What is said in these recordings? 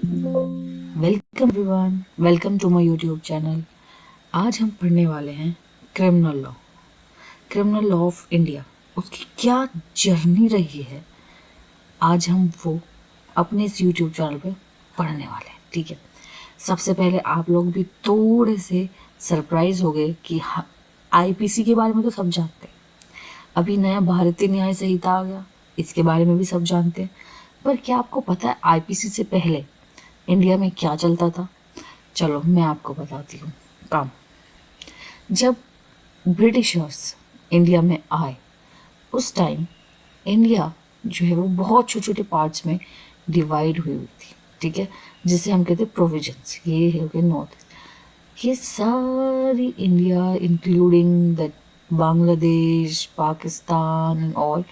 Welcome everyone, welcome to my YouTube channel. आज हम पढ़ने वाले हैं क्रिमिनल लॉ ऑफ इंडिया। उसकी क्या जर्नी रही है, आज हम वो अपने इस यूट्यूब चैनल पे पढ़ने वाले हैं। ठीक है, सबसे पहले आप लोग भी थोड़े से सरप्राइज हो गए कि आईपीसी के बारे में तो सब जानते हैं, अभी नया भारतीय न्याय संहिता आ गया, इसके बारे में भी सब जानते हैं। पर क्या आपको पता है आईपीसी से पहले इंडिया में क्या चलता था? चलो मैं आपको बताती हूँ। काम जब ब्रिटिशर्स इंडिया में आए, उस टाइम इंडिया जो है वो बहुत छोटे छोटे पार्ट्स में डिवाइड हुई थी। ठीक है, जिसे हम कहते हैं प्रोविजंस। ये है कि नॉर्थ, ये सारी India including the Bangladesh, Pakistan and all,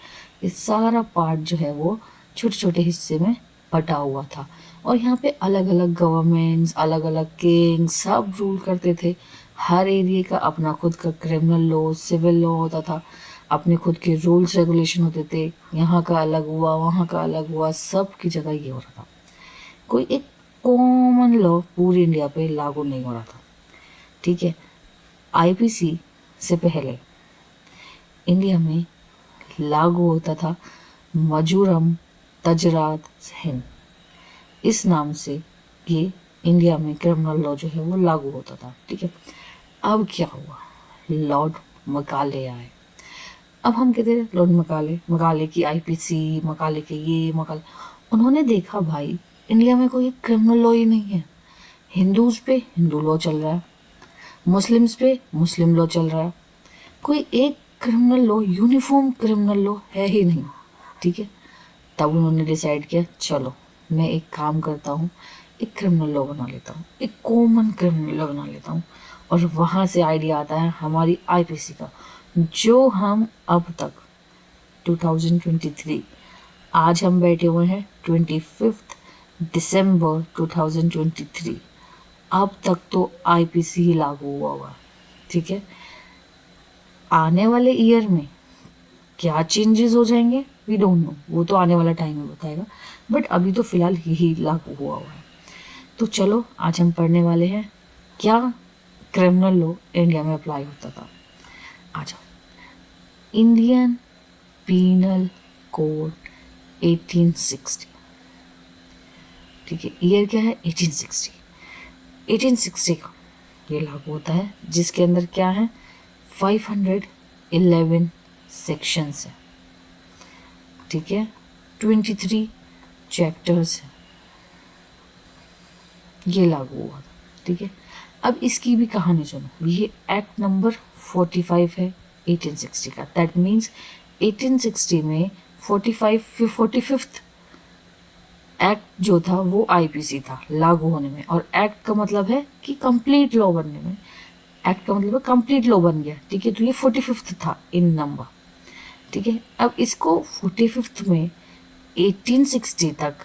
ये सारा पार्ट जो है वो छोटे छोटे हिस्से में बटा हुआ था। और यहाँ पे अलग अलग गवर्नमेंट्स, अलग अलग किंग सब रूल करते थे। हर एरिया का अपना खुद का क्रिमिनल लॉ, सिविल लॉ होता था, अपने खुद के रूल्स रेगुलेशन होते थे। यहाँ का अलग हुआ, वहाँ का अलग हुआ, सब की जगह ये हो रहा था। कोई एक कॉमन लॉ पूरी इंडिया पे लागू नहीं हो रहा था। ठीक है, आईपीसी से पहले इंडिया में लागू होता था मजूरम तजरात हिंद, इस नाम से ये इंडिया में क्रिमिनल लॉ जो है वो लागू होता था। ठीक है, अब क्या हुआ, लॉर्ड मकाले आए। अब हम कहते हैं लॉर्ड मकाले की आईपीसी, मकाले के ये मकाले, उन्होंने देखा भाई इंडिया में कोई क्रिमिनल लॉ ही नहीं है। हिंदूज पे हिंदू लॉ चल रहा है, मुस्लिम्स पे मुस्लिम लॉ चल रहा है, कोई एक criminal law, uniform criminal law है ही नहीं। ठीक है, तब उन्होंने डिसाइड किया चलो मैं एक काम करता हूँ, एक क्रिमिनल लॉ बना लेता हूँ, एक कॉमन क्रिमिनल लॉ बना लेता हूँ। और वहाँ से आइडिया आता है हमारी आईपीसी का, जो हम अब तक 2023, आज हम बैठे हुए हैं 25 दिसंबर 2023, अब तक तो आईपीसी ही लागू हुआ है। ठीक है, आने वाले ईयर में क्या चेंजेस हो जाएंगे वी डोंट नो, वो तो आने वाला टाइम ही बताएगा, बट अभी तो फिलहाल यही लागू हुआ है। तो चलो आज हम पढ़ने वाले हैं क्या क्रिमिनल लॉ इंडिया में अप्लाई होता था। आ जाओ, इंडियन पीनल कोड 1860। ठीक है, ईयर क्या है 1860। 1860 का ये लागू होता है, जिसके अंदर क्या है 511 सेक्शंस है। ठीक है, 23 चैप्टर्स है, ये लागू हुआ था। ठीक है, अब इसकी भी कहानी सुनो। ये एक्ट नंबर 45 है 1860 का। दैट मीन्स 1860 में 45th एक्ट जो था वो आईपीसी था लागू होने में। और एक्ट का मतलब है कि कंप्लीट लॉ बनने में, एक्ट का मतलब है कंप्लीट लॉ बन गया। ठीक है, तो ये 45th था इन नंबर। ठीक है, अब इसको 45th में 1860 तक,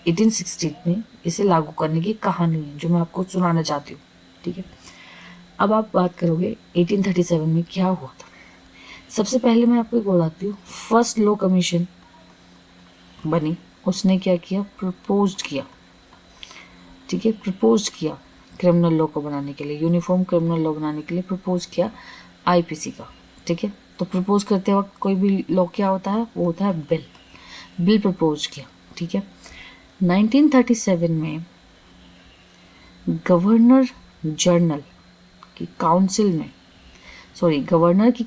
1860 में इसे लागू करने की कहानी है जो मैं आपको सुनाना चाहती हूँ। ठीक है, अब आप बात करोगे 1837 में क्या हुआ था। सबसे पहले मैं आपको एक बताती हूँ, फर्स्ट लॉ कमीशन बनी, उसने क्या किया, प्रपोज किया। ठीक है, प्रपोज किया क्रिमिनल लॉ को बनाने के लिए, यूनिफॉर्म क्रिमिनल लॉ बनाने के लिए प्रपोज किया आईपीसी का। ठीक है, तो प्रपोज करते वक्त कोई भी लॉ क्या होता है, वो होता है बिल प्रपोज किया। ठीक है, 1937 में गवर्नर जनरल की काउंसिल में, गवर्नर की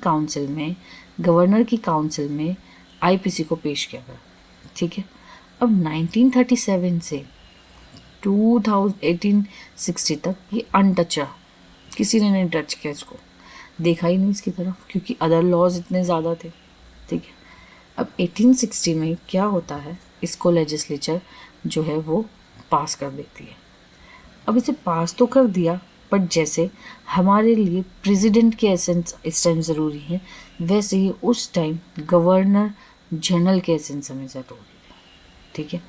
काउंसिल में आईपीसी को पेश किया गया। ठीक है, अब 1937 से 1860 तक ये अनटच रहा, किसी ने नहीं टच किया इसको, देखा ही नहीं इसकी तरफ, क्योंकि अदर लॉज इतने ज़्यादा थे। ठीक है, अब 1860 में क्या होता है, इसको लेजिस्लेचर जो है वो पास कर देती है। अब इसे पास तो कर दिया, बट जैसे हमारे लिए प्रेसिडेंट के एसेंस इस टाइम ज़रूरी है, वैसे ही उस टाइम गवर्नर जनरल के एसेंस हमें ज़रूरी है। ठीक है,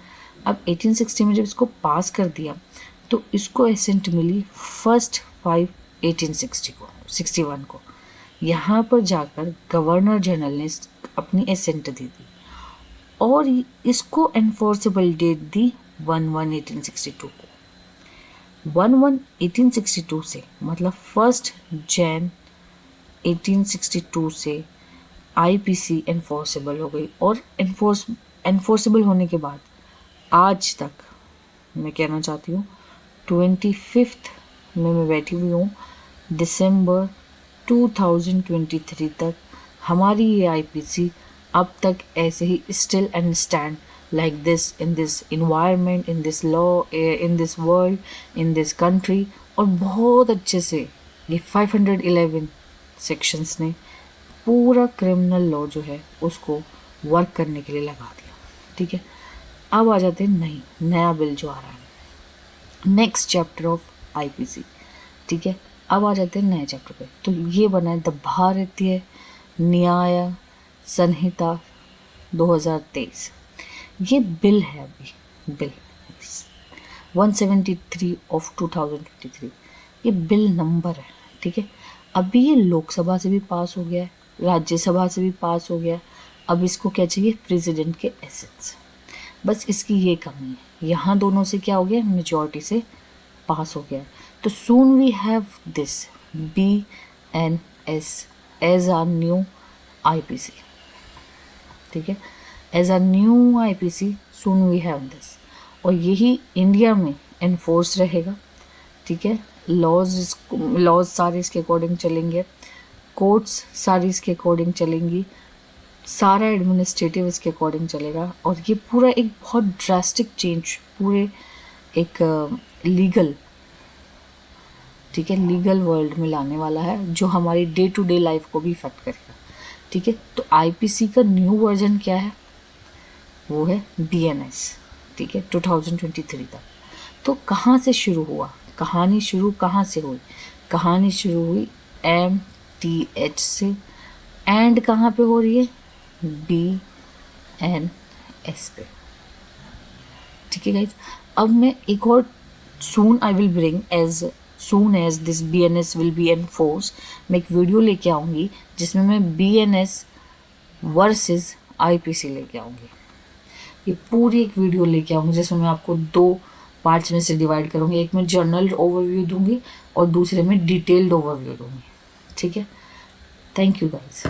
अब 1860 में जब इसको पास कर दिया तो इसको एसेंट मिली 1 1861 को। यहाँ पर जाकर गवर्नर जनरल ने अपनी एसेंट दे दी और इसको एनफोर्सेबल डेट दी 11/1862 को। 11/1862 से मतलब 1 जनवरी 1862 से आईपीसी एनफोर्सेबल हो गई, और एनफोर्सेबल होने के बाद आज तक मैं कहना चाहती हूँ 25 में मैं बैठी हुई हूँ, दिसंबर 2023 तक हमारी ये आईपीसी अब तक ऐसे he still and stand like this in this environment, in this law, in this world, in this country. और बहुत अच्छे से ये 511 सेक्शंस ने पूरा क्रिमिनल लॉ जो है उसको वर्क करने के लिए लगा दिया। ठीक है, अब आ जाते हैं नया बिल जो आ रहा है, नेक्स्ट चैप्टर ऑफ आईपीसी। ठीक है, अब आ जाते हैं नए चैप्टर पे। तो ये बना है द भारतीय न्याय संहिता 2023। ये बिल है, अभी बिल 173 ऑफ 2023, ये बिल नंबर है। ठीक है, अभी ये लोकसभा से भी पास हो गया है, राज्यसभा से भी पास हो गया है। अब इसको क्या चाहिए, प्रेसिडेंट के एसेंस। बस इसकी ये कमी है, यहाँ दोनों से क्या हो गया, मेजॉरिटी से पास हो गया है। तो soon we have this BNS as our new IPC. ठीक है, as our new IPC soon we have this, और यही इंडिया में एनफोर्स रहेगा। ठीक है, लॉज सारे इसके अकॉर्डिंग चलेंगे, कोर्ट्स सारी इसके अकॉर्डिंग चलेंगी, सारा एडमिनिस्ट्रेटिव इसके अकॉर्डिंग चलेगा। और ये पूरा एक बहुत ड्रास्टिक चेंज पूरे एक लीगल, ठीक है, लीगल वर्ल्ड में लाने वाला है, जो हमारी डे टू डे लाइफ को भी इफेक्ट करेगा। ठीक है, तो आईपीसी का न्यू वर्जन क्या है, वो है BNS। ठीक है, 2023 तक। तो कहाँ से शुरू हुआ, कहानी शुरू कहाँ से हुई, कहानी शुरू हुई MTH से, एंड कहाँ पे हो रही है, BNS पे। ठीक है गाइज, अब मैं एक और soon I will bring as soon as this BNS will be enforce, मैं एक वीडियो लेके आऊँगी जिसमें मैं BNS वर्सेस आईपीसी लेके आऊँगी। ये पूरी एक वीडियो लेके आऊँगी जिसमें मैं आपको 2 पार्ट्स में से डिवाइड करूँगी, एक में जनरल ओवरव्यू दूंगी और दूसरे में डिटेल्ड ओवरव्यू दूंगी। ठीक है, थैंक यू गाइज।